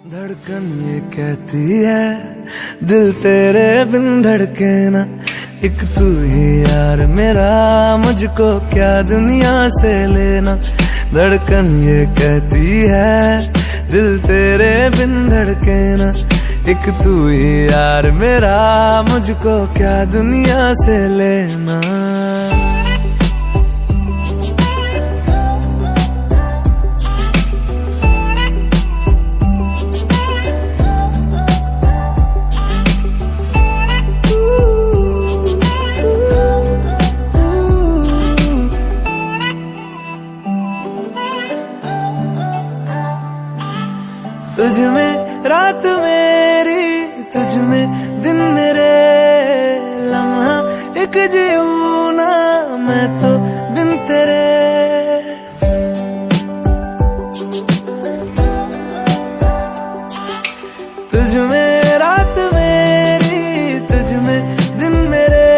धड़कन ये कहती है दिल तेरे बिन धड़के ना, एक तू ही यार मेरा, मुझको क्या दुनिया से लेना। धड़कन ये कहती है दिल तेरे बिन धड़के ना, एक तू ही यार मेरा, मुझको क्या दुनिया से लेना। तुझ में रात मेरी, तुझ में दिन मेरे, लम्हा एक जीऊं ना मैं तो बिन तेरे। तुझ में रात मेरी, तुझ में दिन मेरे,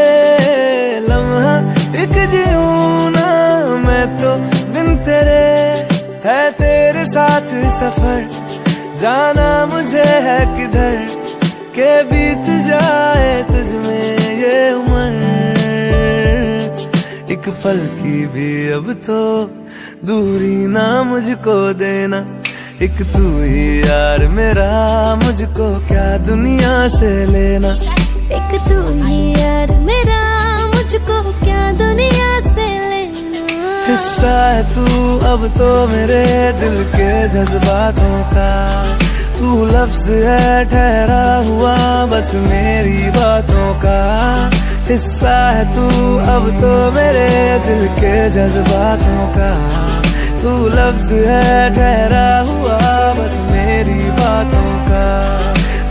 लम्हा एक जीऊं ना मैं तो बिन तेरे। है तेरे साथ सफर, जाना मुझे है किधर, के बीत जाए तुझ में ये उम्र। एक पल की भी अब तो दूरी ना मुझको देना, एक तू ही यार मेरा, मुझको क्या दुनिया से लेना। एक तू ही यार मेरा, मुझको क्या दुनिया से लेना। हिस्सा है तू अब तो मेरे दिल के जज्बातों का, तू लफ्ज है ठहरा हुआ बस मेरी बातों का। हिस्सा है तू अब तो मेरे दिल के जज्बातों का, तू लफ्ज है ठहरा हुआ बस मेरी बातों का।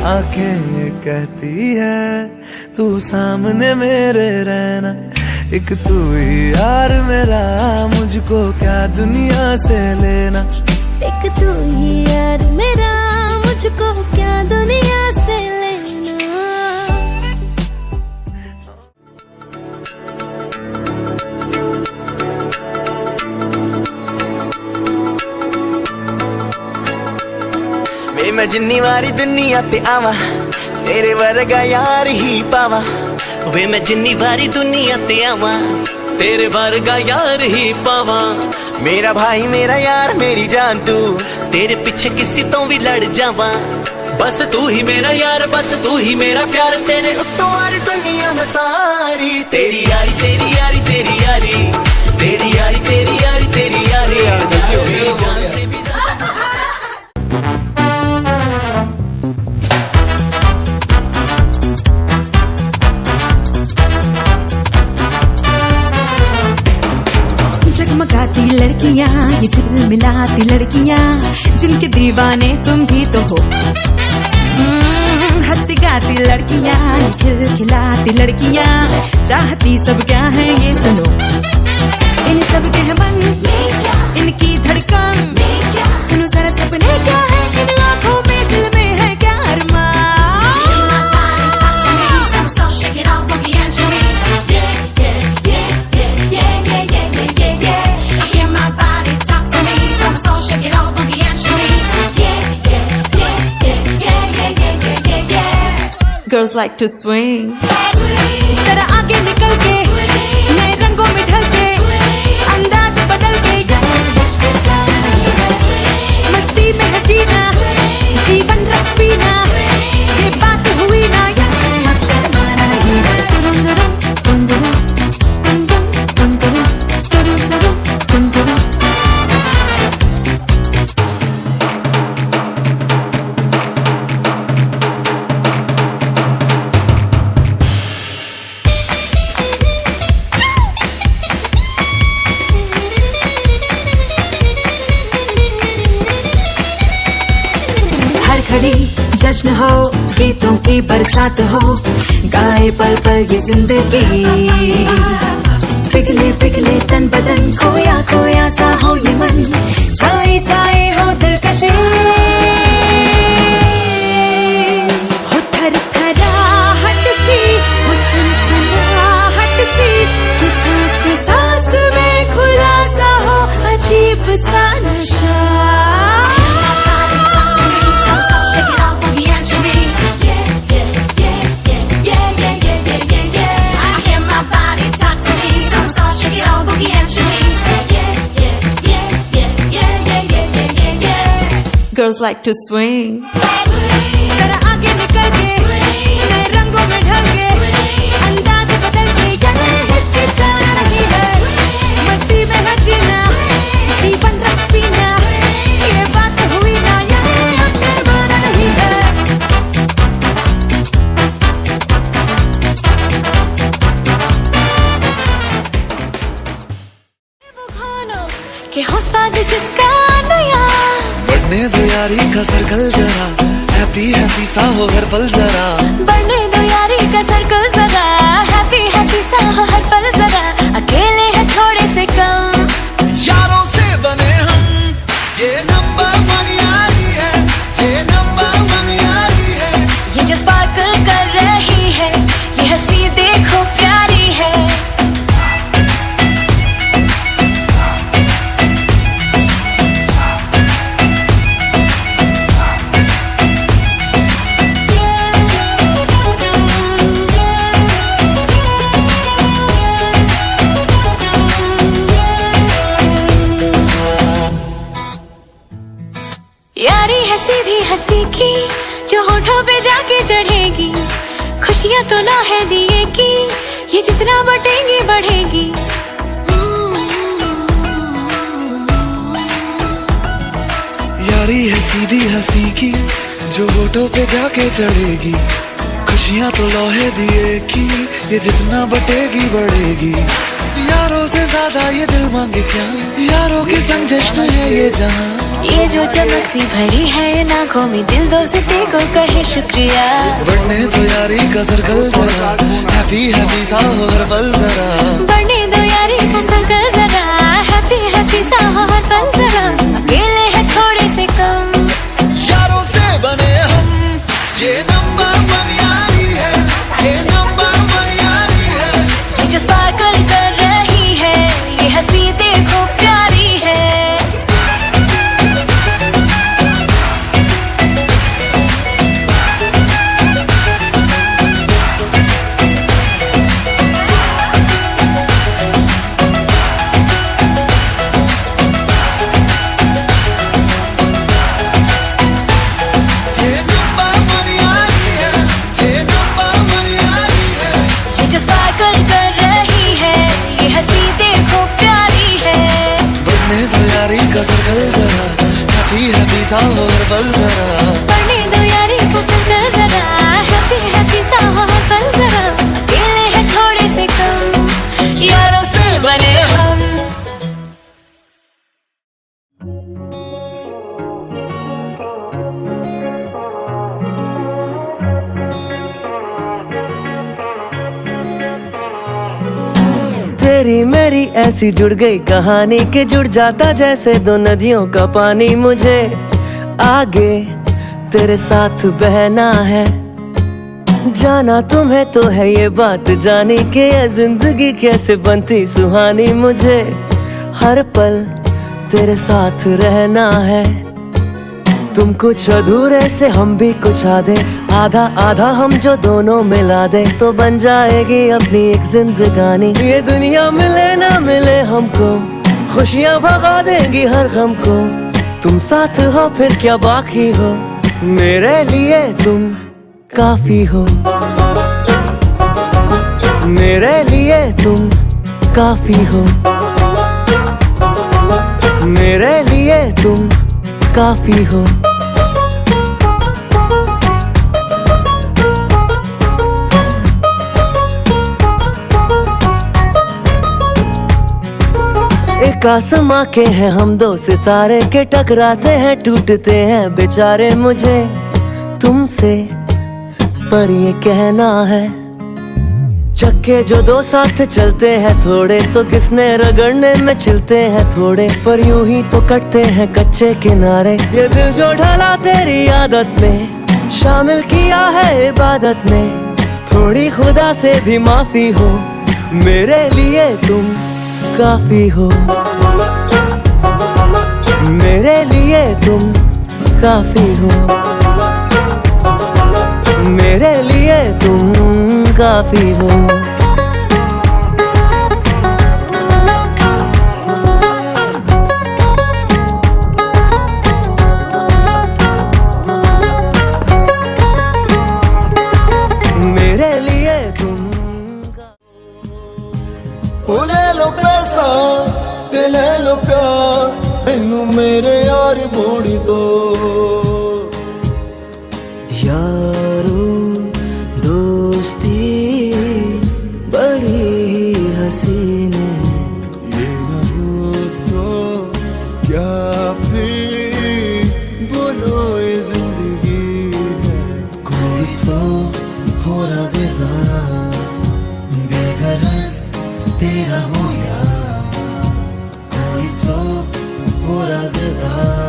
आंखें ये कहती है तू सामने मेरे रहना, एक तू ही यार मेरा, मुझको क्या दुनिया से लेना। एक तू ही यार मेरा, मुझको क्या दुनिया से लेना। वे मैं जिन्नी वारी दुनिया ते आवा, तेरे वर्गा यार ही पावा। वे मैं जिन्नी वारी दुनिया ते आवा, तेरे वर्गा यार ही पावा। मेरा भाई मेरा यार मेरी जान तू, तेरे पीछे किसी तो भी लड़ जावा। बस तू ही मेरा यार, बस तू ही मेरा प्यार, तेरे उत्तों और दुनिया में सारी। तेरी यारी तेरी यारी तेरी यारी, तेरी यारी तेरी यारी तेरी यारी, मेरी जान से भी जगमगाती लड़कियां, ये झिलमिलाती लड़कियां, जिनके दीवाने तुम भी तो हो। हंसती गाती लड़कियां, खिलखिलाती लड़कियां, चाहती सब क्या है ये सुनो। इन सब के मन इनकी धड़कन, सुनो जरा सपने क्या है इन आँखों में, दिल में है क्या अरमान। Girls like to swing. जरा आगे निकल के, नए रंगों में ढल के, अंदाज बदल के, मस्ती में है जीना, जीवन रस पीना, ये बात हुई ना, अब शर्माना नहीं। जश्न हो, गीतों की बरसात हो, गाए पल पल ये जिंदगी। पिघले पिघले तन बदन, खोया खोया सा हो ये मन, छाए छाए हो दिलकशी। हो थरथराहट सी, हो सनसनाहट सी, कि सांस सांस में खुलासा हो अजीब सा नशा। girls like to swing. जरा आगे निकल के नए रंगों में ढल के अंदाज बदल के ये हिचकिचाना नहीं है, मस्ती में है जीना, जीवन रस पीना, ये बात हुई ना, ये अब शर्माना नहीं है। कि हो स्वाद जिसका नया, बढ़ने दो यारी का सर्कल जरा, हैप्पी हैप्पी सा हो हर पल जरा, बढ़ने दो यारी का सर्कल जरा, हैप्पी हैप्पी सा हो हर पल जरा, अकेले हैं थोड़े से कम, यारों से बने हम, ये नंबर 1 यारी है, ये नंबर 1 यारी है, ये जो स्पार्कल कर रही है, ये हंसी देखो प्यारी है। यारी है सीधी हंसी की, जो होठों पे जाके चढ़ेगी, खुशियां तो ना है दिए की, ये जितना बटेंगी बढ़ेगी। यारी है सीधी हंसी की, जो होठों पे जाके चढ़ेगी, खुशियां तो लोहे दिए की, ये जितना बटेगी बढ़ेगी। यारों से ज्यादा ये दिल मांगे क्या, यारों के संग जश्न है ये जहां, ये जो चमक सी भरी है इन आंखों में, दिल दोस्ती को कहे शुक्रिया। बढ़ने दो यारी का सर्कल जरा, हैप्पी हैप्पी सा हो हर पल जरा, बढ़ने दो यारी का सर्कल जरा, हैप्पी हैप्पी सा हो हर पल जरा, अकेले हैं थोड़े से कम, यारों से बने हम, ये नंबर 1 यारी है, ये नंबर 1 यारी है, ये जो स्पार्कल कर रही है, ये हंसी देखो प्यारी है। ये नंबर 1 यारी है, ये नंबर 1 यारी है, ये जो स्पार्कल कर रही है, ये हंसी देखो प्यारी है। बढ़ने दो यारी का सर्कल जरा, हैप्पी हैप्पी सा हो हर पल जरा, बढ़ने दो यारी का सर्कल जरा, हैप्पी हैप्पी सा हो हर पल जरा, अकेले हैं थोड़े से कम, यारों से बने हम। तेरी मेरी ऐसी जुड़ गई कहानी कि जुड़ जाता जैसे दो नदियों का पानी, मुझे आगे तेरे साथ बहना है, जाना तुम्हें तो है ये बात जानी कि ये जिंदगी कैसे बनती सुहानी, मुझे हर पल तेरे साथ रहना है, तुम कुछ अधूरे से हम भी कुछ आधे, आधा आधा हम जो दोनों मिला दे तो बन जाएगी अपनी एक जिंदगानी। ये दुनिया मिले ना मिले हमको, खुशियाँ भगा देंगी हर गम को, तुम साथ हो फिर क्या बाकी हो, मेरे लिए तुम काफी हो, मेरे लिए तुम काफी हो, मेरे लिए तुम काफी हो। एक आसमां के हैं हम दो सितारे के, टकराते हैं टूटते हैं बेचारे, मुझे तुमसे पर ये कहना है, चक्के जो दो साथ चलते हैं थोड़े तो किसने रगड़ने में चलते हैं थोड़े, पर यूं ही तो कटते हैं कच्चे किनारे, ये दिल जो ढला तेरी आदत में शामिल किया है इबादत में, थोड़ी खुदा से भी माफी हो, मेरे लिए तुम काफी हो, मेरे लिए तुम काफी हो, मेरे लिए तुम काफी हो। मोड़ दो। यारो दोस्ती बड़ी हसीन है, ये न हो तो क्या फिर बोलो ये जिंदगी है। कोई तो हो राज़ेदार, बेगरज तेरा हो यार, कोई तो हो राज़ेदार।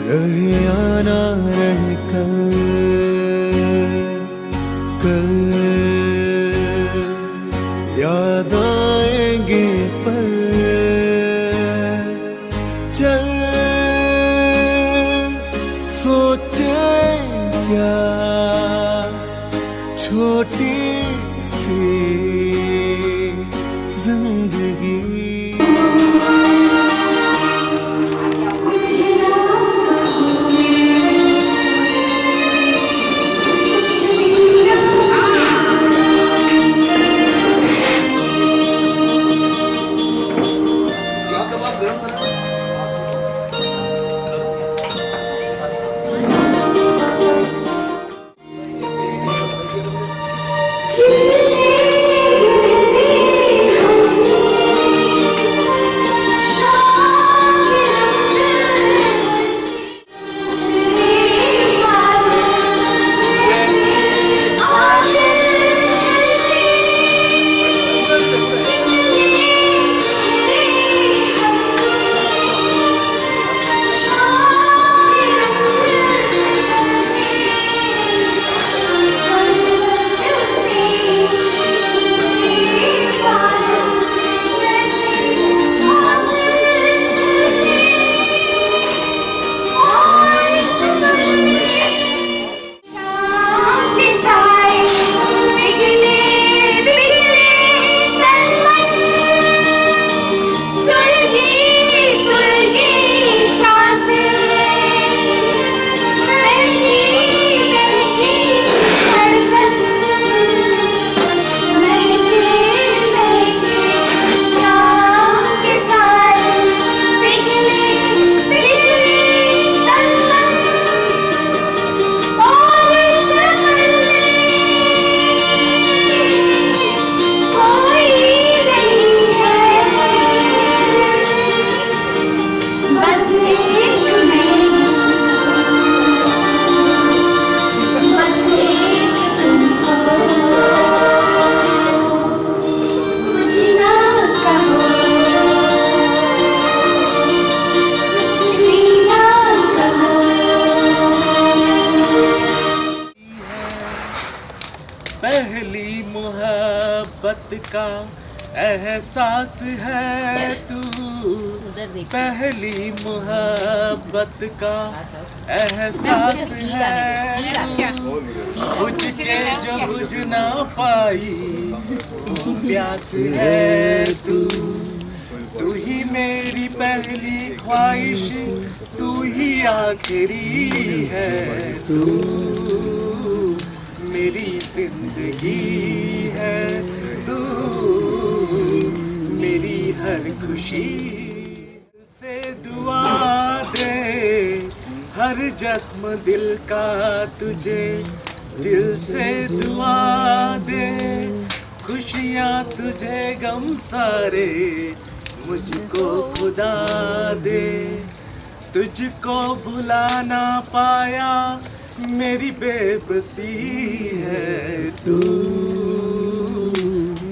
रहे आना रहे कल, कल याद आएंगे पल। चल सोचे क्या छोटी सी जिंदगी। पहली मोहब्बत का एहसास है तू, पहली मोहब्बत का एहसास है तू, बुझ के जो बुझ ना पाई वो प्यास है तू। तू ही मेरी पहली ख्वाहिश, तू ही आखिरी है, तू मेरी जिंदगी है, तू मेरी हर खुशी। से दुआ दे हर जख्म दिल का तुझे, दिल से दुआ दे खुशियाँ तुझे गम सारे मुझको खुदा दे। तुझको भुला ना पाया मेरी बेबसी है, तू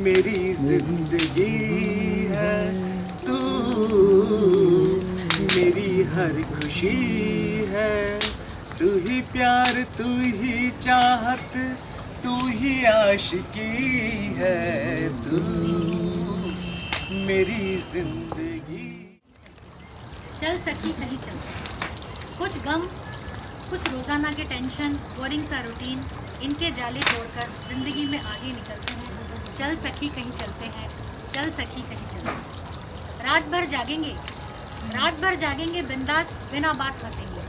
मेरी जिंदगी है, तू मेरी हर खुशी है। तू ही प्यार, तू ही चाहत, तू ही आशिकी है, तू मेरी जिंदगी। चल सकी कहीं चल, कुछ गम, कुछ रोजाना के टेंशन, बोरिंग सा रूटीन, इनके जाले तोड़कर जिंदगी में आगे निकलते हैं। चल सखी कहीं चलते हैं, चल सखी कहीं चलते हैं। रात भर जागेंगे, रात भर जागेंगे बिंदास, बिना बात फंसेंगे।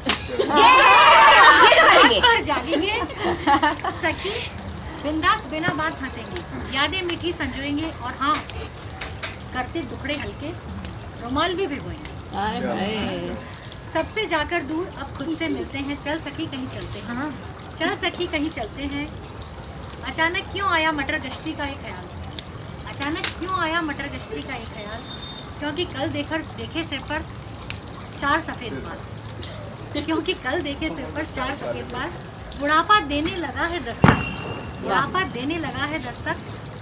रात भर जागेंगे सखी, बिंदास बिना बात फंसेंगे। यादें मीठी संजोएंगे और हाँ करते टुकड़े हल्के, रुमाल भी भिगोएंगे। सबसे जाकर दूर अब खुद से मिलते हैं, चल सखी कहीं चलते हैं, चल सखी कहीं चलते हैं। अचानक क्यों आया मटर गश्ती का एक ख्याल, अचानक क्यों आया मटर गश्ती का एक ख्याल, क्योंकि कल देखे सिर पर 4 सफ़ेद बाल, क्योंकि कल देखे सिर पर 4 सफ़ेद बाल। बुढ़ापा देने लगा है दस्तक, बुढ़ापा देने लगा है दस्तक।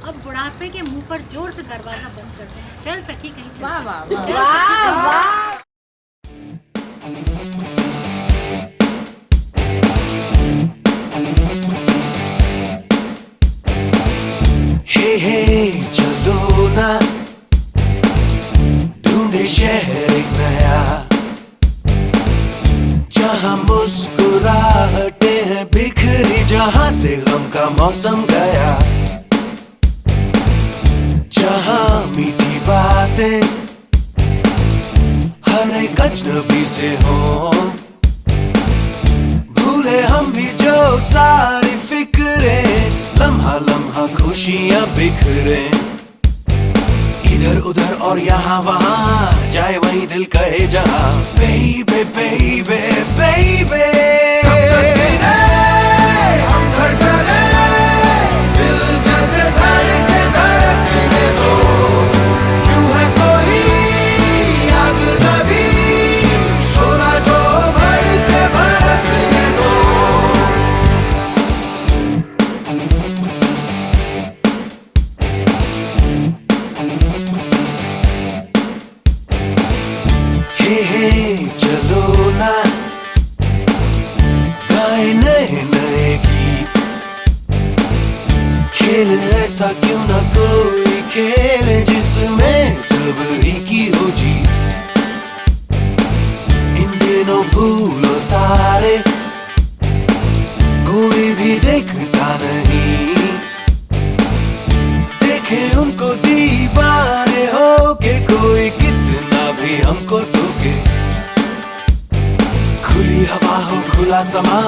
अब बुढ़ापे के मुंह पर जोर से दरवाजा बंद करते हैं, चल सखी कहीं चलते हैं। हे चलो ना ढूंढे शहर एक नया, जहाँ मुस्कुराहटे हैं बिखरी, जहाँ से गम का मौसम गया, जहाँ मीठी बातें हर एक अजनबी से हो, भूले हम भी जो सारी फिक्रें, लम्हा लम्हा खुशियाँ बिखरे, इधर उधर और यहाँ वहाँ, जाए वहीं दिल कहे जहाँ। बेबे बेबे बेबे हम धड़कने, दिल जैसे धड़के धड़कने दो, क्यों है कोई आग नबी, शोला जो भड़के भड़कने दो। हे चलो ना गाए नए नए गीत, खेल ऐसा क्यों ना कोई खेल जिसमें सब ही की हो जीत। इन दिनों भूलो तारे कोई भी देखता नहीं, देखे उनको दीवाने हो के कोई कितना भी हमको टोके। खुली हवा हो खुला समा,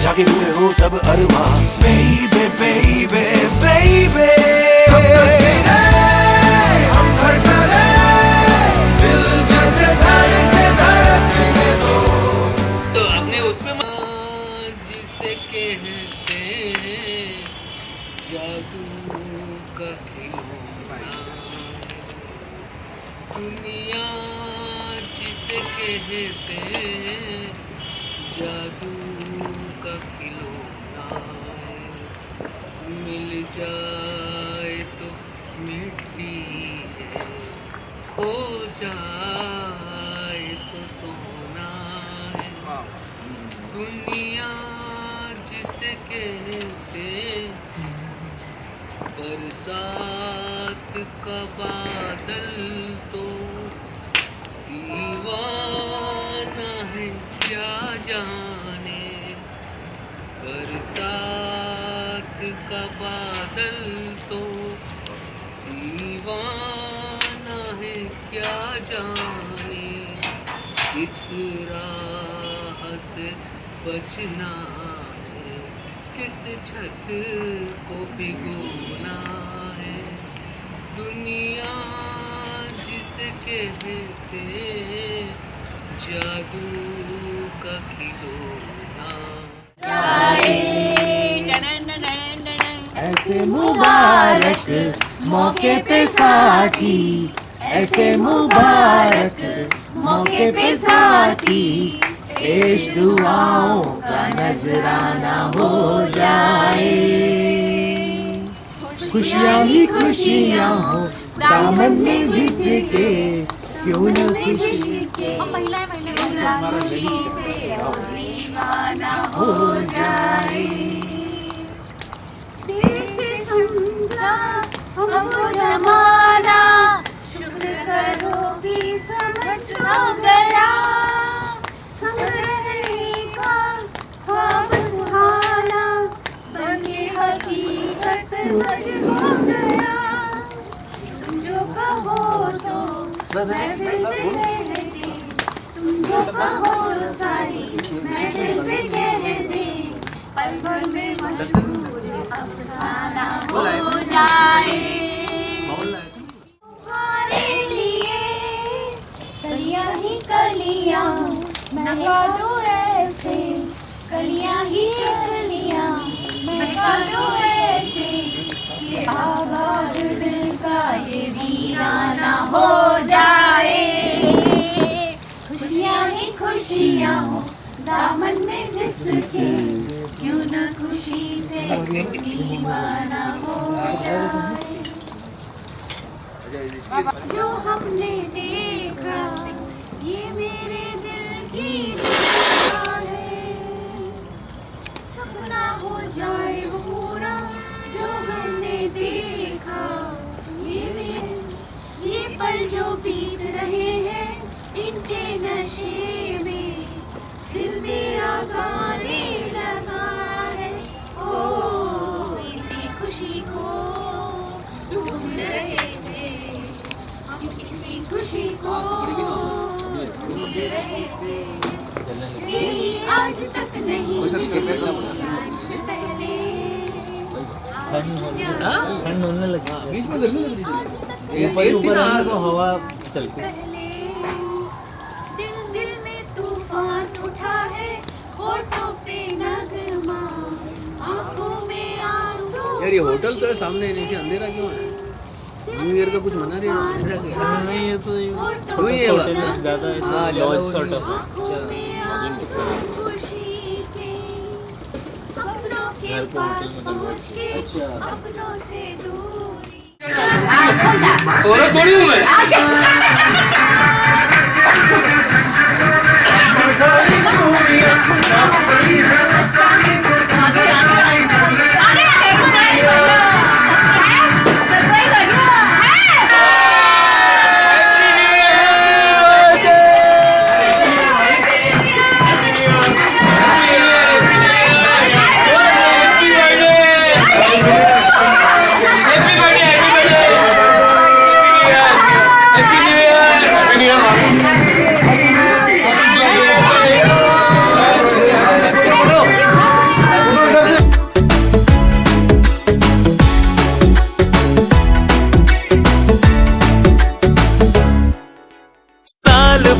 जागे हुए हो सब अरमा। बेबे बेबे बेबे हम धड़कने, दिल जैसे धड़के धड़कने दो। तो आपने उसमें जिसे कहते हैं जादू का खिलौना, दुनिया जिसे कहते हैं जादू का खिलौना, मिल जाए तो मिट्टी है, खो जाए तो सोना है। दुनिया जिसे कहते बरसात का बादल तो दीवाना है क्या जाने, बरसात का बादल तो दीवाना है क्या जाने, किस राह से बचना है, किस छत को भिगोना है। दुनिया जिसे कहते जादू का खिलौना। ऐसे मुबारक मौके पे साथी, ऐसे मुबारक मौके पे साथी, पेश दुआओं का नजराना हो जाए। खुशियाँ ही खुशियाँ हो दामन में जिसके, क्यों न खुशी से खुशी से दीवाना हो जाए। तेरे से समझा हमको जमाना, शुक्र करो कि समझ आ गया, संग रहने का ख्वाब सुहाना बन के हकीकत सच हो गया। तुम जो कहो तो मैं फिर से कहती, तुम जो कहो सारी मैं फिर से कहती, पल भर में मशहूर अफसाना हो जाए। तुम्हारे लिए कलियां ही कलियां महका दो ऐसे, कलियां ही कलियां महका दो ऐसे, ये आबाद दिल का ये वीराना हो जाए। खुशियां ही खुशियां हो दामन में जिसके, क्यों न खुशी से दीवाना हो जाए। जो हमने देखा ये मेरे दिल की दुआ है, सपना हो जाए वो पूरा जो हमने देखा। ये पल जो बीत रहे हैं इनके नशे में, दिल मेरा गाने लगा है। ओ इसी खुशी को ढूंढ रहे थे हम, इसी खुशी को ढूंढ रहे थे। यही आज तक नहीं से पहले ठंड होने लगी। बीच में गर्मी लग रही थी। ऊपर आने को हवा चलती। दिल दिल में तूफान उठा है, होठों पे नगमा, आंखों में आंसू। यार ये होटल तो है सामने, नहीं से अंधेरा क्यों है? न्यू ईयर का कुछ मना रही है अंधेरा क्या? नहीं ये तो वही है होटल ज़्यादा है, हाँ, लॉज सॉर्ट ऑफ। खुशी के सपनों के पास पहुंच के अपनों से दूरी। सोना थोड़ी हूँ मैं।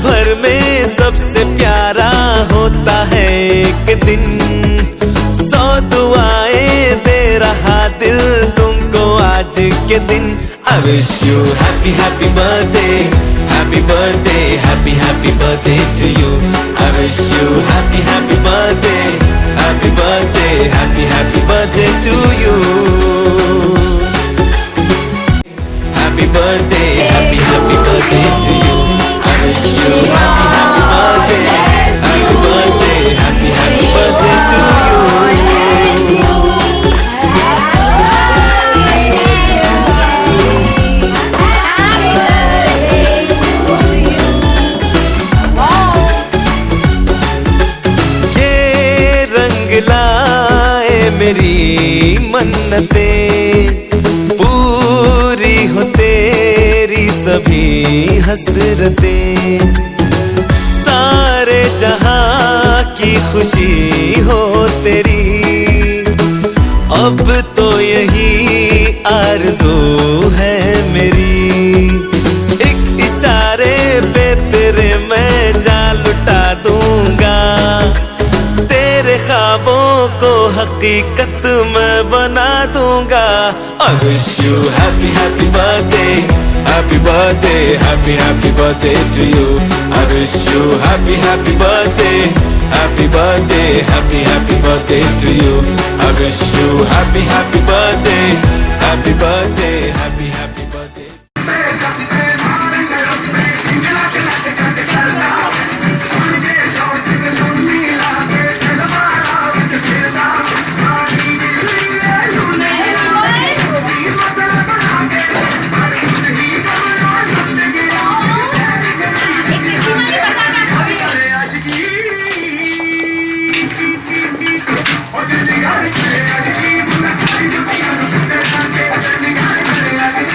भर में सबसे प्यारा होता है एक दिन, 100 दुआएं दे रहा दिल तुमको आज के दिन। I wish you happy happy birthday, happy birthday, happy happy birthday to you. I wish you happy happy birthday, happy birthday, happy happy birthday to you. Happy birthday, happy happy birthday to you. I wish you happy happy birthday, happy birthday, happy happy birthday to you. ये रंग लाए मेरी मन्नतें, पूरी हो तेरी सभी हसरतें, सारे जहां की खुशी हो तेरी। अब तो यही आरज़ू है मेरी, एक इशारे पे तेरे मैं जान लुटा दूंगा, तेरे ख्वाबों को हकीकत में बना दूंगा। I wish you happy happy birthday, happy birthday, happy happy birthday to you. I wish you happy happy birthday, happy birthday, happy happy birthday to you. I wish you happy happy birthday, happy birthday, happy happy birthday. Oh,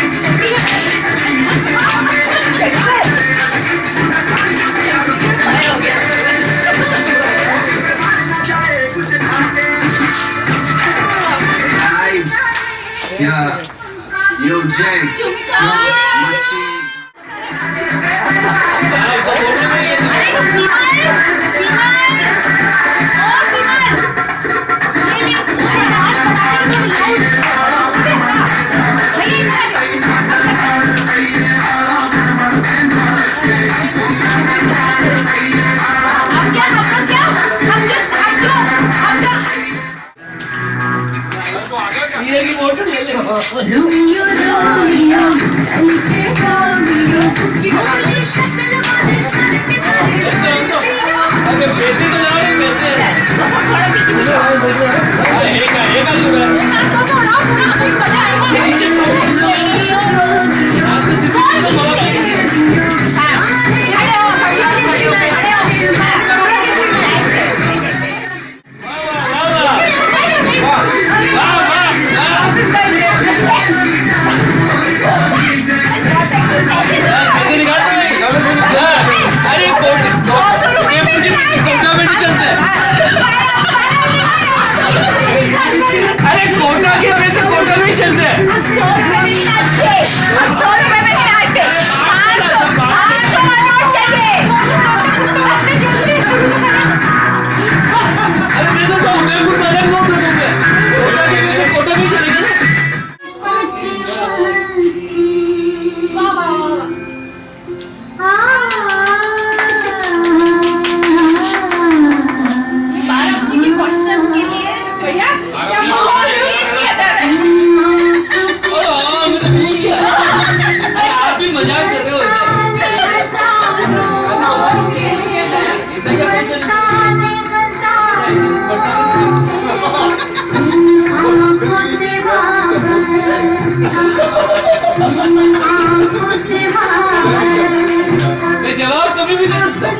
Romeo Romeo चल के Romeo बोली शक्ल वाले सारे के सारे अरे पैसे तो जाओ पैसे एक तो थोड़ा हमें पता आएगा आज तो सिर्फ जवाब कभी भी नहीं सकता।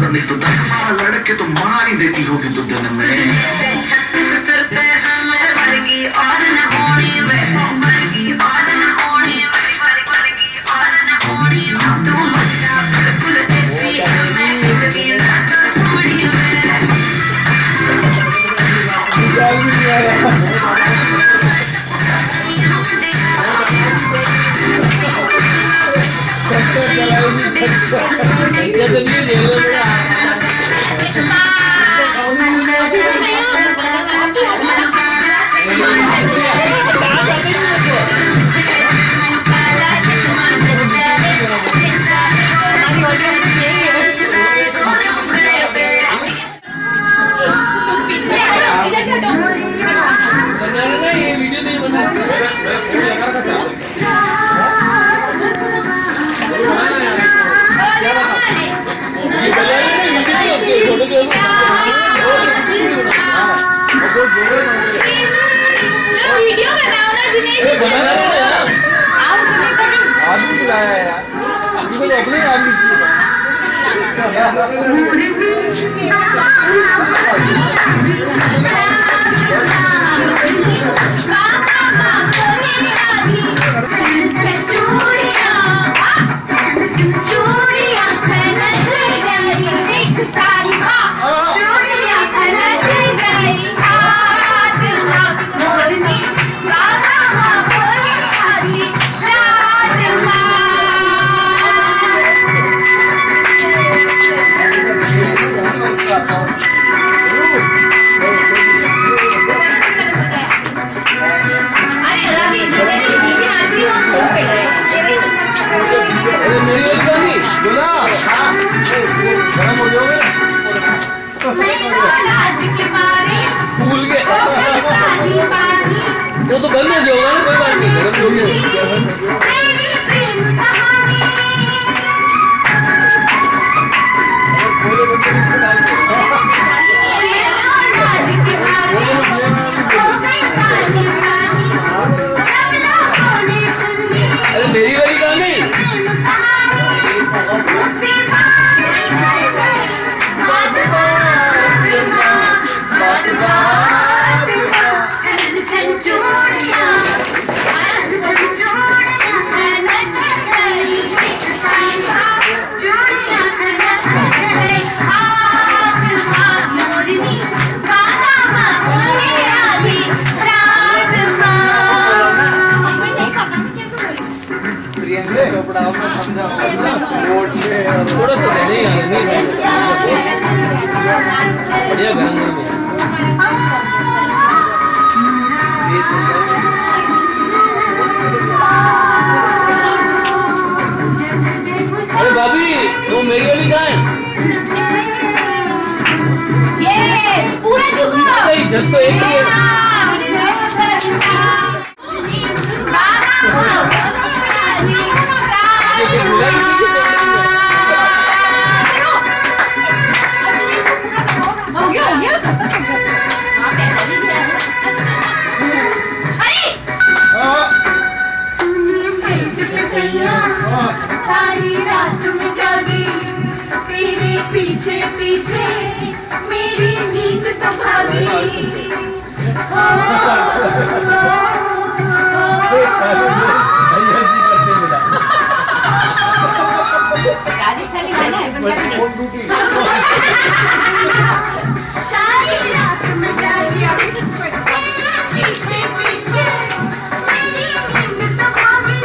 लड़के तो मार ही देती होगी तो दिन में फिरते हैं और न होनी वे और न होनी वे वीडियो बनाओ ना दिनेश। आदमी बुलाया यार, इनको तो अपने आदमी वो तो बंद हो जाएगा ना, कोई बात नहीं, गरम हो गया। अरे मेरी वाली कहाँ नहीं? थोड़ा सा नहीं यार, बढ़िया गरम गरम। अरे भाभी, वो मेरी वाली कहाँ है? ये पूरा जुगा। नहीं, जब तो एक ही है। सारी रात में जागी तेरे पीछे पीछे मेरी नींद तो भागी। राजस्थानी गाना है सारी रात में जागी पीछे पीछे मेरी नींद तो भागी।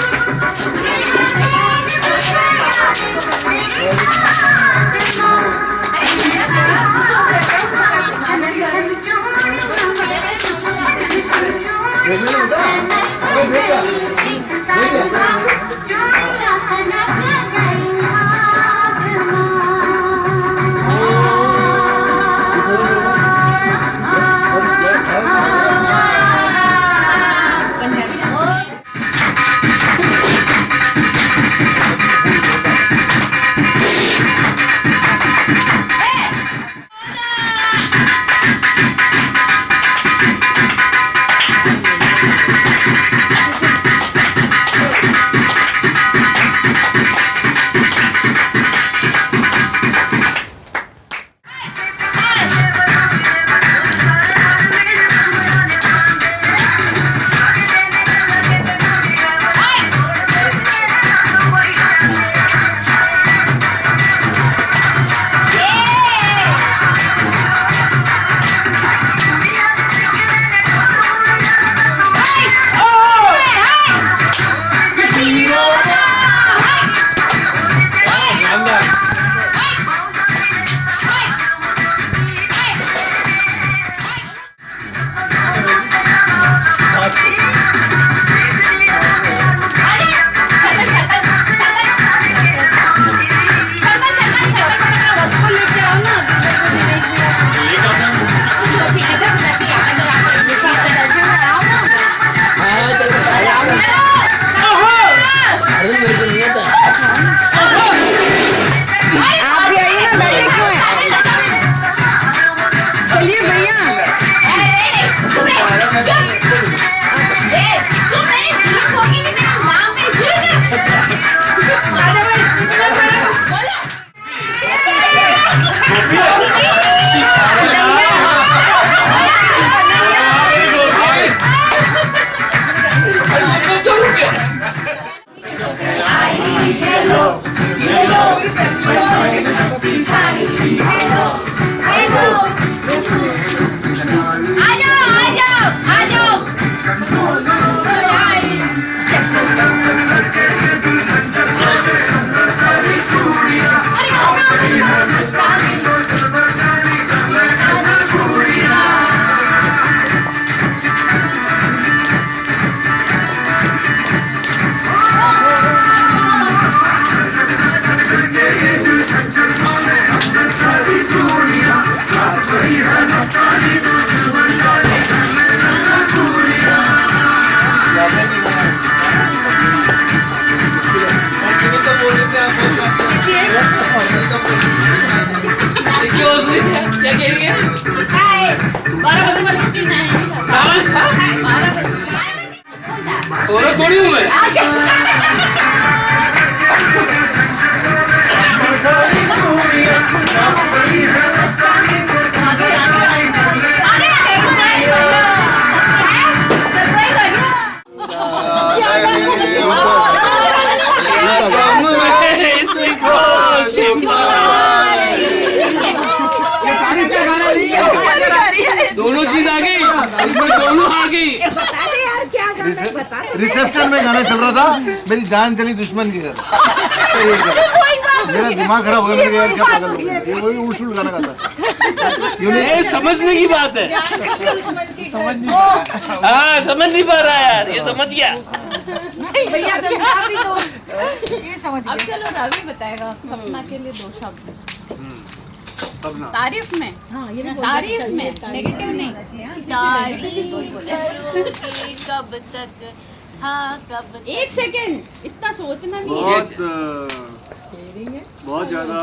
क्या कह रही है? 12 बजे मैं छुट्टी नहीं। औरत थोड़ी हूँ मैं। दोनों चीज आ गई, इसमें दोनों आ गई। रिसेप्शन में गाना चल रहा था, मेरी जान चली दुश्मन के घर। मेरा दिमाग खराब हो गया, मेरे यार क्या पागल हो गया, ये वही उल्ट गाना गाता। ये समझने की बात है। हाँ समझ नहीं पा रहा यार, ये समझ गया। भैया समझा भी दो, ये समझ गया। अब चलो रवि बताएगा सपना के लिए 2 शब्द। तारीफ में, हाँ ये तारीफ में, नेगेटिव नहीं। कब तक, हाँ कब तक। 1 सेकेंड, इतना सोचना नहीं है। बहुत ज्यादा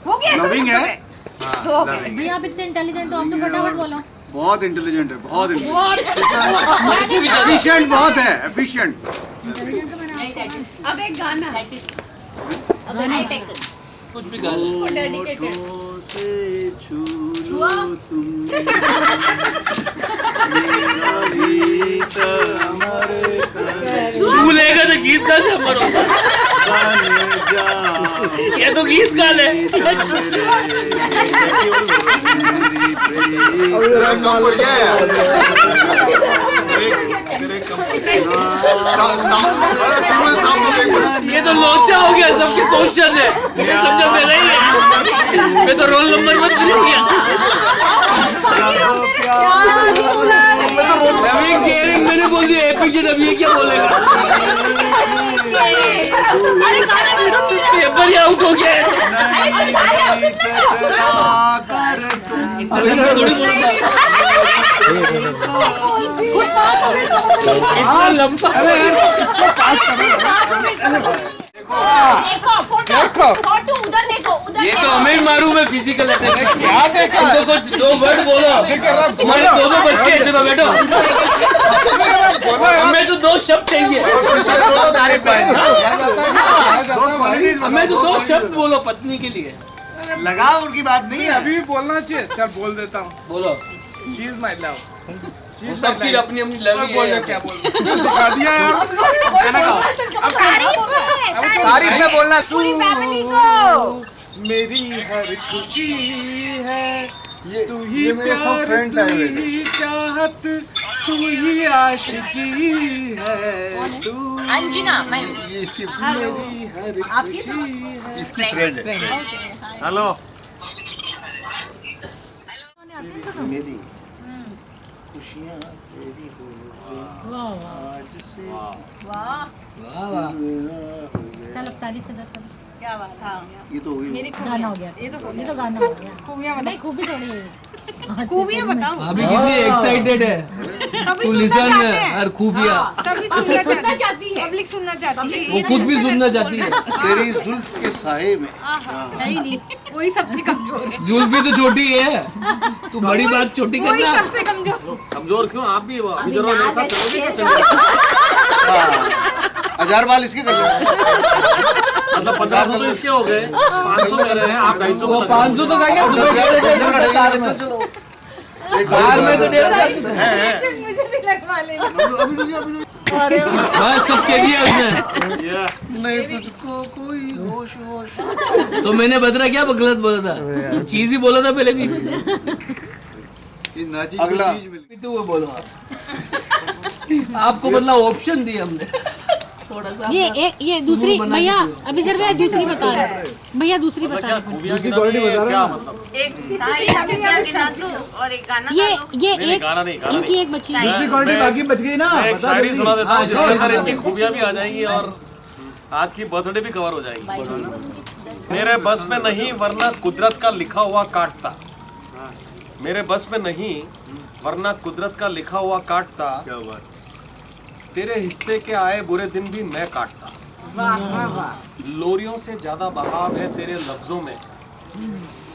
हो गया, लविंग है। भैया आप इतने इंटेलिजेंट हो, आप तो फटाफट बोलो। बहुत इंटेलिजेंट है, बहुत एफिशिएंट बहुत है, एफिशिएंट। अब एक गाना कुछ भी गा लो। उसको डेडिकेटेड। से छू लो तुम मेरा गीत अमर कर छू लेगा तो गीत का से अमर होगा। ये तो गीत गा ले। ये तो लोचा हो गया, सबके क्वेश्चन है। ये समझा मेरा ही है, मैं तो रोल नंबर में भूल गया। मैंने बोल दिया एपीजे, अब ये क्या बोलेगा? पेपर ही आउट हो गया। थोड़ी इतना लंबा। देखो फोटो उधर देखो, उधर ये तो हमें मारू मैं फिजिकल अटैक। क्या देखा? तो 2 वर्ड बोलो। हमारे 2 बच्चे हैं, चलो बैठो। हमें तो 2 शब्द चाहिए। हमें तो 2 शब्द बोलो पत्नी के लिए। लगा उनकी बात नहीं है, अभी भी बोलना चाहिए। चल बोल देता हूँ। बोलो। She is my love. सबकी अपनी अपनी लव है। क्या बोल दिखा दिया यार। तारीफ में बोलना। पूरी फैमिली को मेरी हर खुशी है, तू ही प्यार, तू ही चाहत, तू ही आशिकी है, तू अंजना। मैं ये इसकी मेरी हर खुशी है, इसकी फ्रेंड है। हेलो मेरी खुशियाँ तेरी हो आज से। वाह चल अब तारीफ कर दो। क्या बात है। ये तो हुई गाना हो गया, ये तो गाना हो गया। खूबियाँ नहीं, खूबी थोड़ी है। खूबियाँ बताओ। अभी कितनी एक्साइटेड है तू, लिसन और खूबियाँ सभी सुनना चाहती है, पब्लिक सुनना चाहती है, वो खुद भी सुनना चाहती है। तेरी जुल्फ के साये में। नहीं वही सबसे कमजोर है। जुल्फी तो छोटी है, तू बड़ी बात छोटी वही करना। सबसे कमजोर। कमजोर क्यों? आप भी इधर और मेरे साथ चलोगे क्या? चलोगे 1000 बाल इसके कर लो, मतलब 1500 तो इसके हो गए, 500 मेरे हैं, आप 250 वो 500 तो कहेंगे सुबह चलो बाहर में तो डेढ़ मुझे भी लगवा लेना। बस सब कह दिया उसने। नहीं तुझको कोई होश होश। तो मैंने बदला क्या गलत बोला था? चीज ही बोला था पहले भी। अगला तो वो बोलो आपको मतलब ऑप्शन दिए हमने थोड़ा सा। ये दूसरी भैया, अभी सर भैया दूसरी बता रहे भैया, दूसरी बता रहे दूसरी क्वालिटी बता रहा हूँ। एक और एक गाना ये एक इनकी एक बच्ची है। दूसरी क्वालिटी बाकी बच गई ना, बता शायरी सुना देता हूँ जिसके अंदर हाँ, इनकी खूबियाँ भी आ जाएंगी और आज की बर्थडे भी कवर हो जाएगी। मेरे बस में नहीं वरना कुदरत का लिखा हुआ काटता, मेरे बस में नहीं वरना कुदरत का लिखा हुआ काटता, क्या बात। तेरे हिस्से के आए बुरे दिन भी मैं काटता। लोरियों से ज्यादा बहाव है तेरे लफ्जों में,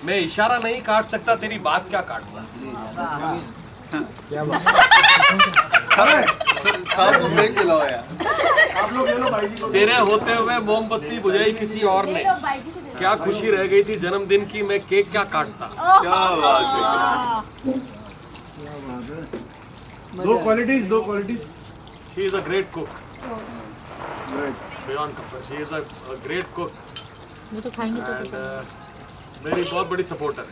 मैं इशारा नहीं काट सकता, तेरी बात क्या काटता। तेरे होते हुए मोमबत्ती बुझाई किसी और ने, क्या खुशी रह गई थी जन्मदिन की, मैं केक क्या काटता। क्या बात है। दो qualities. She is a great cook. Beyond compare, she is a great cook. वो तो खाएंगे तो मेरी बहुत बड़ी सपोर्टर है।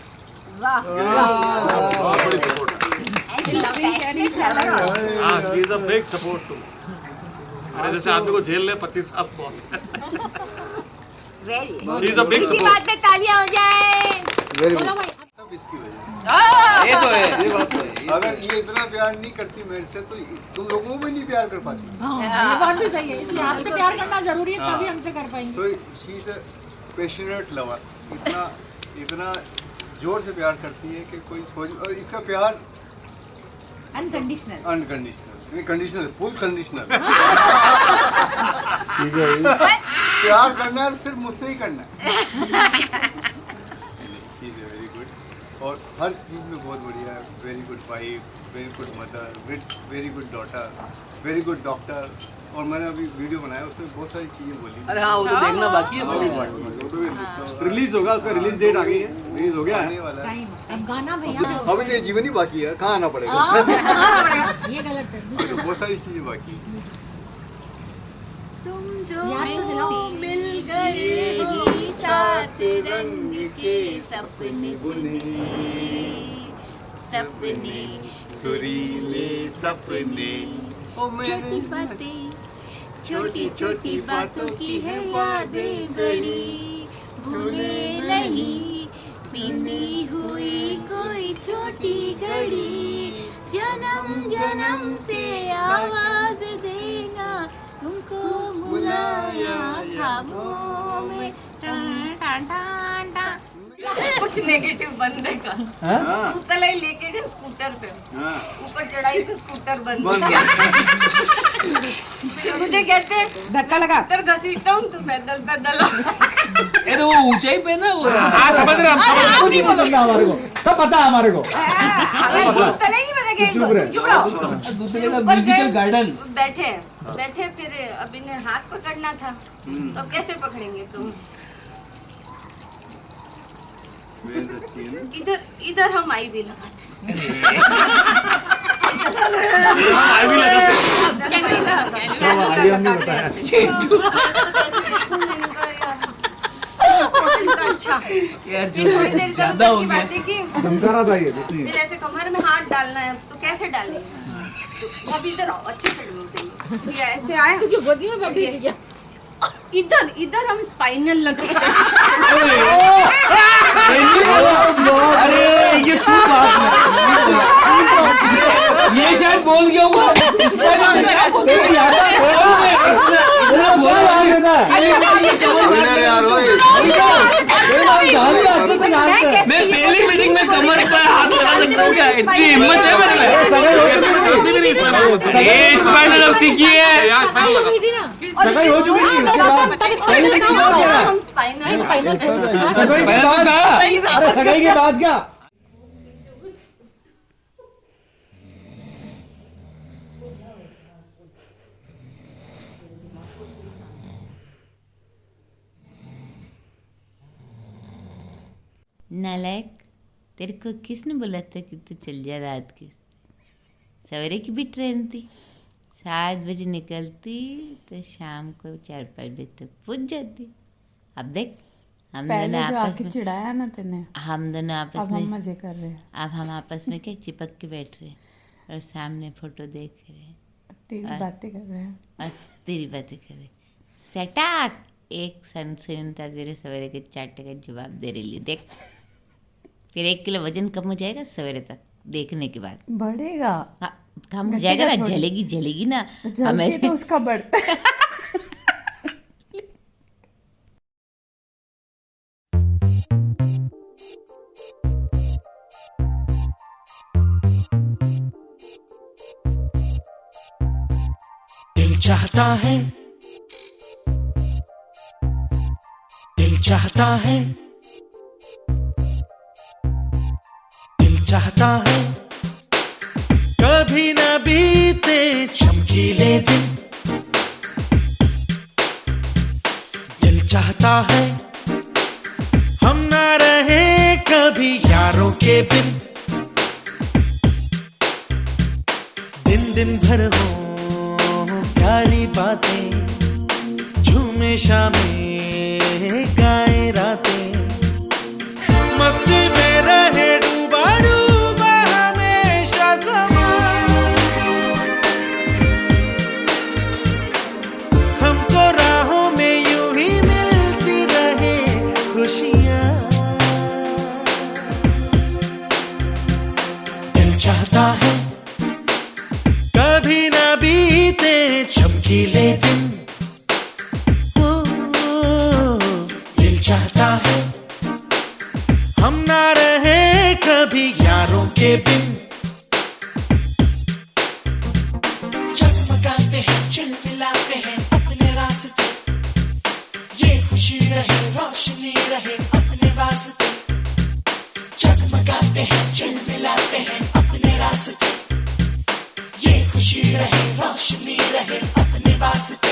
बहुत बड़ी सपोर्टर। हाँ, she is a big support to me. मेरे जैसे आदमी को जेल ले 25 साल बहुत। She is a big support. बात पे तालियां हो जाए। ये तो है। अगर ये इतना प्यार नहीं करती मेरे से तो तुम लोगों को भी नहीं प्यार कर पाती। ये बात भी सही है, इसलिए आपसे प्यार करना जरूरी है, तभी हमसे कर पाएंगे। तो she is a passionate lover, इतना जोर से प्यार करती है कि कोई सोच, और इसका प्यार अनकंडीशनल फुल कंडीशनल। प्यार करना है सिर्फ मुझसे ही करना है। वेरी गुड, और हर चीज़ में बहुत बढ़िया है। Very good wife, very good mother, very good daughter, very good doctor. और मैंने अभी वीडियो बनाया, उसमें बहुत सारी चीज़ें बोली। अरे हाँ, वो तो देखना बाकी है। रिलीज होगा, उसका रिलीज डेट आ गई है, रिलीज हो गया है। अब गाना भैया अभी तो जीवन ही बाकी है, कहाँ आना पड़ेगा। ये गलत है। बहुत सारी चीज़ें बाकी है। तुम जो याद तो दिलाओ। मिल गए ही सात रंग के सपने बुने, सपने सुरीले सपने। छोटी बातें, छोटी छोटी बातों की है यादें गड़ी, भूले नहीं बीती हुई कोई छोटी घड़ी, जन्म जन्म से आवाज देना तुमको बुलाया ख्वाबों में। कुछ नेगेटिव बंद का तू तलाई लेके गए स्कूटर पे, ऊपर चढ़ाई पे स्कूटर बंद हो गया। मुझे कहते धक्का लगा, स्कूटर घसीटता हूँ तू पैदल पैदल। ये तो वो ऊंचाई पे ना वो। हाँ समझ रहे हम। कुछ नहीं पसंद हमारे को, सब पता है हमारे को। तलाई नहीं पता क्या, चुप रहो। दूसरे का म्यूजिकल गार्डन। बैठे फिर अब इन्हें हाथ पकड़ना था, तो अब कैसे पकड़ेंगे तुम? इधर हम आई भी लगाते। अच्छा थोड़ी देर ज्यादा हो गया। फिर ऐसे कमर में हाथ डालना है, तो कैसे डालेंगे? तो अब इधर आओ, अच्छे से ये ऐसे आए, गोदी में बैठी है क्या? इधर हम स्पाइनल लगाते हैं। अरे ये सूप बात ये शायद बोल गया होगा। मैं पहली मीटिंग में कमर पर हाथ लगा सकता हूँ क्या? इतनी हिम्मत है मेरे में। स्पाइनल अब सीखी है। सगाई हो चुकी थी, अरे सगाई के बाद क्या? नालायक, तेरे को किसने बोला था कि तू चल जा रात की? सवेरे की भी ट्रेन थी, 7 बजे निकलती तो शाम को 4-5 बजे तक पहुंच जाती। अब देख हम दोनों आपस में चिढ़ाया ना तेने, हम दोनों आपस में मजे कर रहे हैं। अब हम आपस में क्या चिपक के बैठ रहे हैं और सामने फोटो देख रहे हैं, तेरी बातें कर रहे हैं और तेरी बातें कर रहे। सटाक एक सुनता तेरे सवेरे के 4 का जवाब दे रही ली। देख तेरे 1 किलो वजन कम हो जाएगा सवेरे तक, देखने के बाद बढ़ेगा। हाँ कम हो जाएगा ना, जलेगी ना जल्दी तो उसका बढ़ता है। दिल चाहता है, दिल चाहता है चाहता है कभी न बीते चमकीले दिन, दिल चाहता है हम ना रहे कभी यारों के बिन, दिन दिन भर हो प्यारी बातें, झूमे शामें गाए रातें, मस्ती में रहे डूबा डूबा हमेशा समा, हमको राहों में यूं ही मिलती रहे खुशियाँ। दिल चाहता है कभी ना बीते चमकीले दिन, दिल चाहता है हम ना रहे कभी यारों के बिन, चमकाते हैं चिलमिलाते हैं अपने रास्ते, ये खुशी रहे रोशनी रहे अपने वास्ते, चमकाते हैं चिलमिलाते हैं अपने रास्ते, ये खुशी रहे रोशनी रहे अपने वास्ते।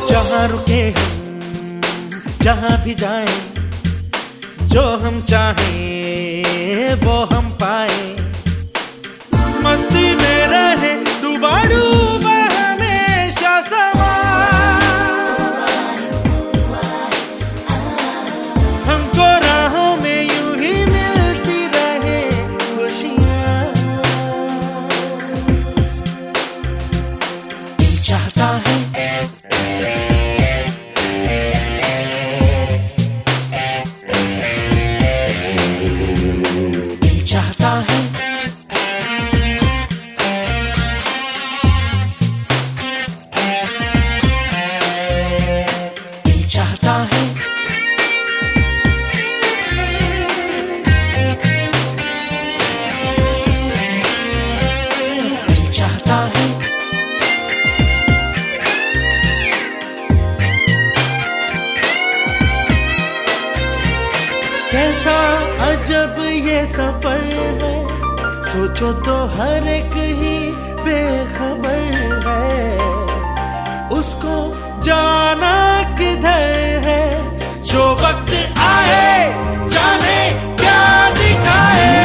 जहाँ रुके हम जहाँ भी जाएं, जो हम चाहें वो हम पाए, मस्ती में रहे डूबा डूबा हमेशा समा, हमको राहों में यूं ही मिलती रहे खुशियाँ। दिल चाहता है चाहता है दिल चाहता है दिल चाहता है कैसा अजब ये सफर है, सोचो तो हर एक ही बेखबर है, उसको जाना किधर है, जो वक्त आए जाने क्या दिखाए।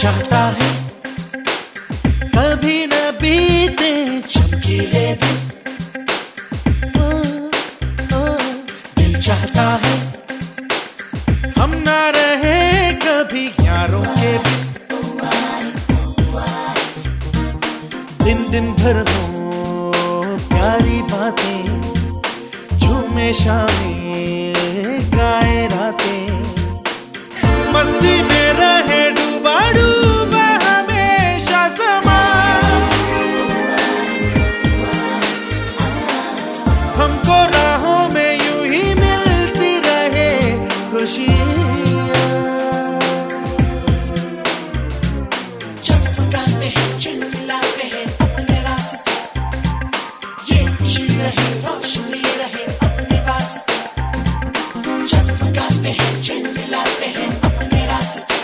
चाहता है कभी न बीते चमकीले दिन, दिल चाहता है हम ना रहे कभी यारों के बिन, दिन दिन भर हो प्यारी बातें, झूमे शामें गाए रातें, मस्ती में रहे डूबा डूबा हमेशा समा, हमको राहों में यूं ही मिलती रहे खुशियाँ। चमकाते हैं चिलमिलाते हैं अपने रास्ते, ये खुशी रहे रोशनी रहे अपने वास्ते, चमकाते हैं चिलमिलाते हैं अपने रास्ते,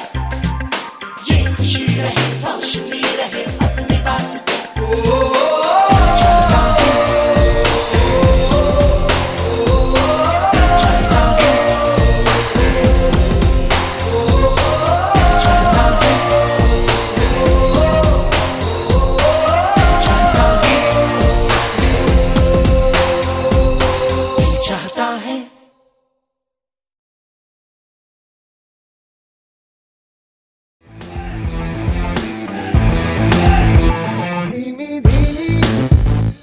ये खुशी रहे रोशनी रहे अपने वास्ते। चाहता है चाहता है चाहता है चाहता है चाहता है। धीमी धीमी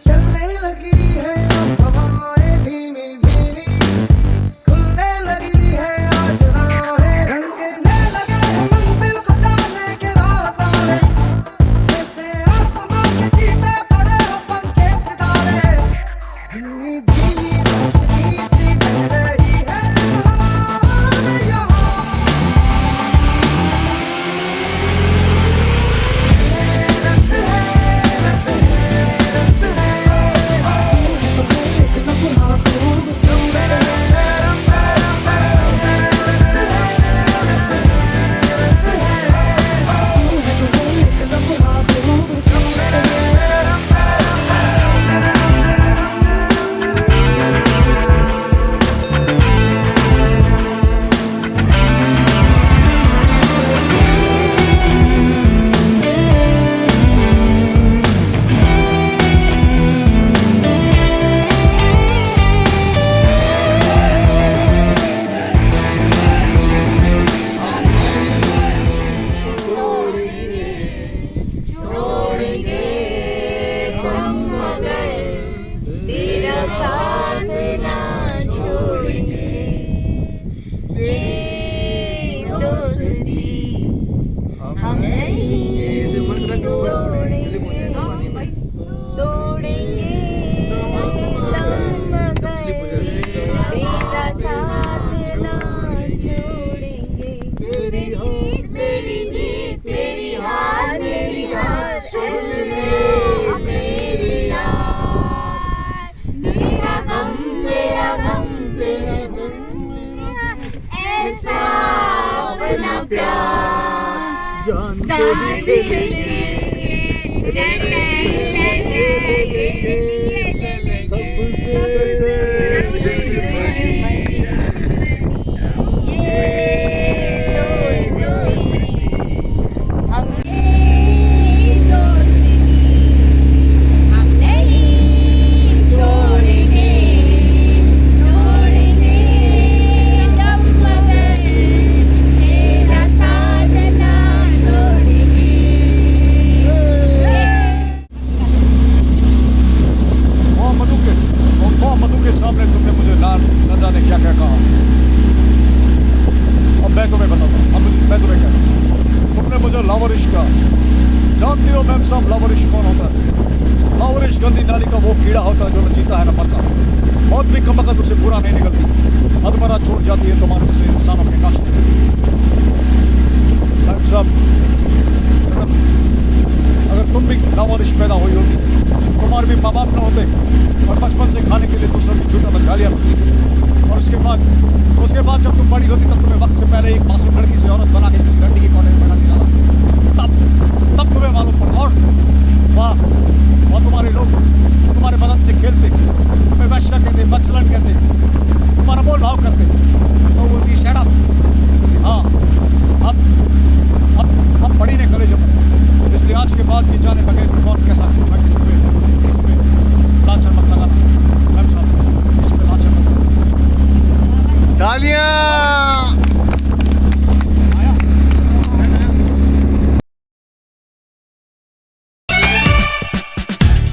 चलने लगी है अब हवा, मधु के सामने तुमने मुझे न जाने क्या क्या कहा। अब मैं तुम्हें बताता हूँ। मैं तुम्हें कहता हूँ, तुमने मुझे लावरिश कहा। जानती हो मैम साहब लावरिश कौन होता है? लावरिश गंदी नाली का वो कीड़ा होता है जो न जीता है न मरता। बहुत भी कम वक्त उसे बुरा नहीं निकलती, अधमरा छोड़ जाती है तुम्हारे जैसे इंसानों के नाश। मैम साहब अगर तुम भी लावरिश पैदा हुई होती, तुम्हारे भी माँ बाप न होते और बचपन से खाने के लिए दूसरों की झूठा में गालियाँ मिलती थी, और उसके बाद जब तुम बड़ी होती तब तुम्हें वक्त से पहले एक मासूम लड़की से औरत बना के किसी रंडी की कॉलेज में बैठा दिया, तब तुम्हें मालूम पड़ा। और वाह तुम्हारे लोग तुम्हारे बदन से खेलते, तुम्हें वैश्या कहते, बचलन कहते, तुम्हारा मोल भाव करते, तो बोलती शट अप। हाँ अब पढ़ी ने कॉलेज में, इसलिए आज के बाद ये जाने बगैर कि कौन कैसा क्यों है किसी पे लाचार मत लगाना। मैम साहब किसी पे लाचार मत लगाना। तालियां।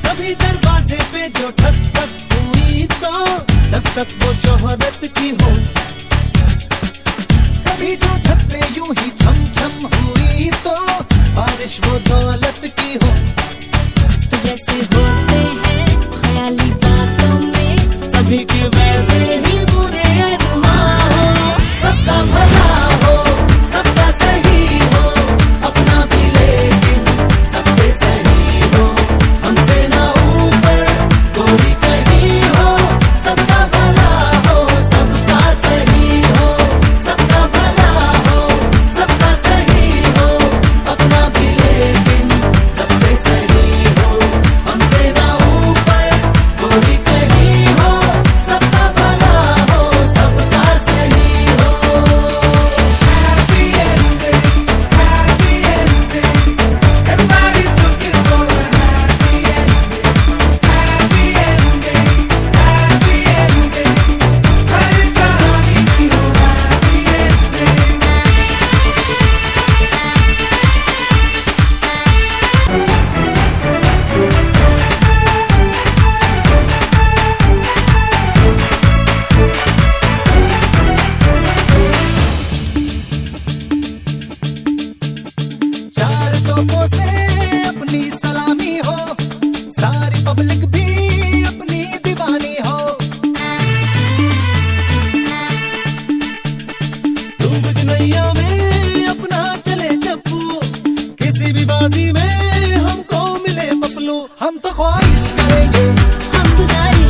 कभी दरवाजे पे जो ठक ठक हुई तो दस्तक वो शोहरत की हो, कभी जो छत पे यूं ही छम छम हुई तो बारिश वो दौलत की हो। तो जैसे होते हैं ख्याली बातों में सभी के वैसे ही बुरे अरमान हो, सबका भला हो सबका सही हो, अपना भी लेकिन सबसे सही हो, हमसे ना ऊपर कोई कहीं हो, सबका भला हो सबका सही हो, सबका भला हो सबका सही हो, अपना भी लेकिन सबसे सही हो, हमसे ना ऊपर कोई कहीं हो, सबका भला हो सबका सही हो। Happy ending, happy ending, everybody's looking for a happy ending, happy ending, happy ending, हर कहानी की हो happy ending। चार तोपों से अपनी सलामी हो, सारी पब्लिक भी अपनी दीवानी हो, डूब नैया में अपना चले चप्पू, किसी भी बाजी में हमको मिले पपलू, हम तो ख्वाहिश करेंगे हम गुजारिश